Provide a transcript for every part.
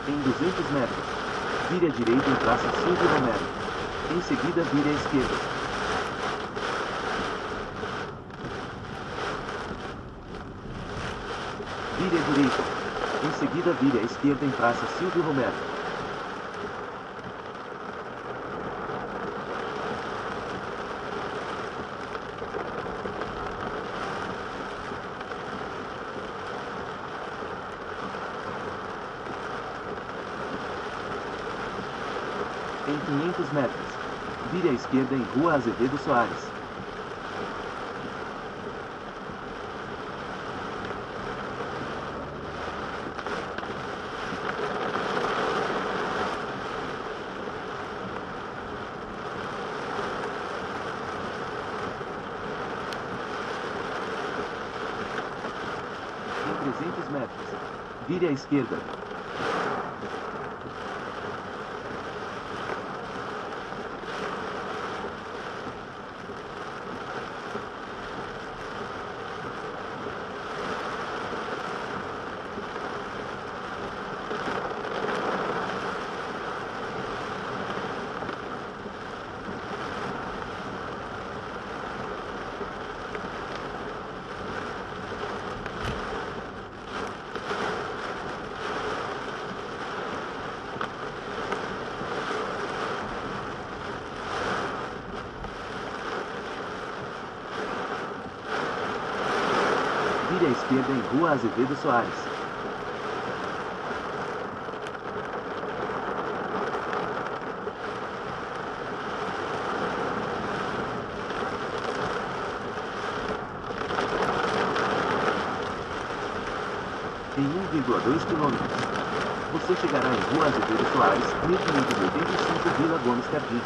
Em 200 metros, vire à direita em Praça Silvio Romero. Em seguida, vire à esquerda. Vire à direita. Em seguida, vire à esquerda em Praça Silvio Romero. Em 500 metros, vire à esquerda em Rua Azevedo Soares. Em 300 metros, vire à esquerda. Vire à esquerda em Rua Azevedo Soares. Em 1,2 km, você chegará em Rua Azevedo Soares, 1585 Vila Gomes Cardim.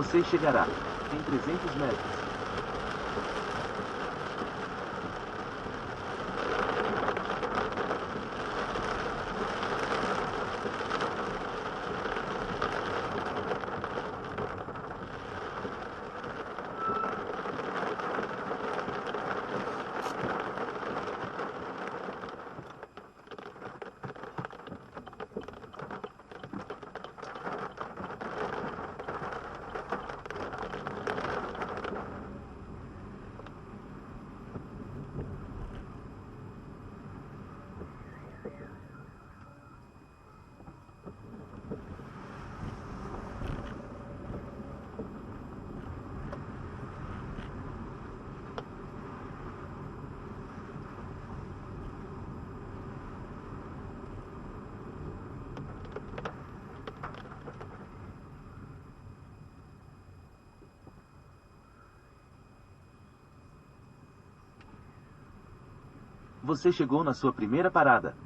Você chegará em 300 metros. Você chegou na sua primeira parada.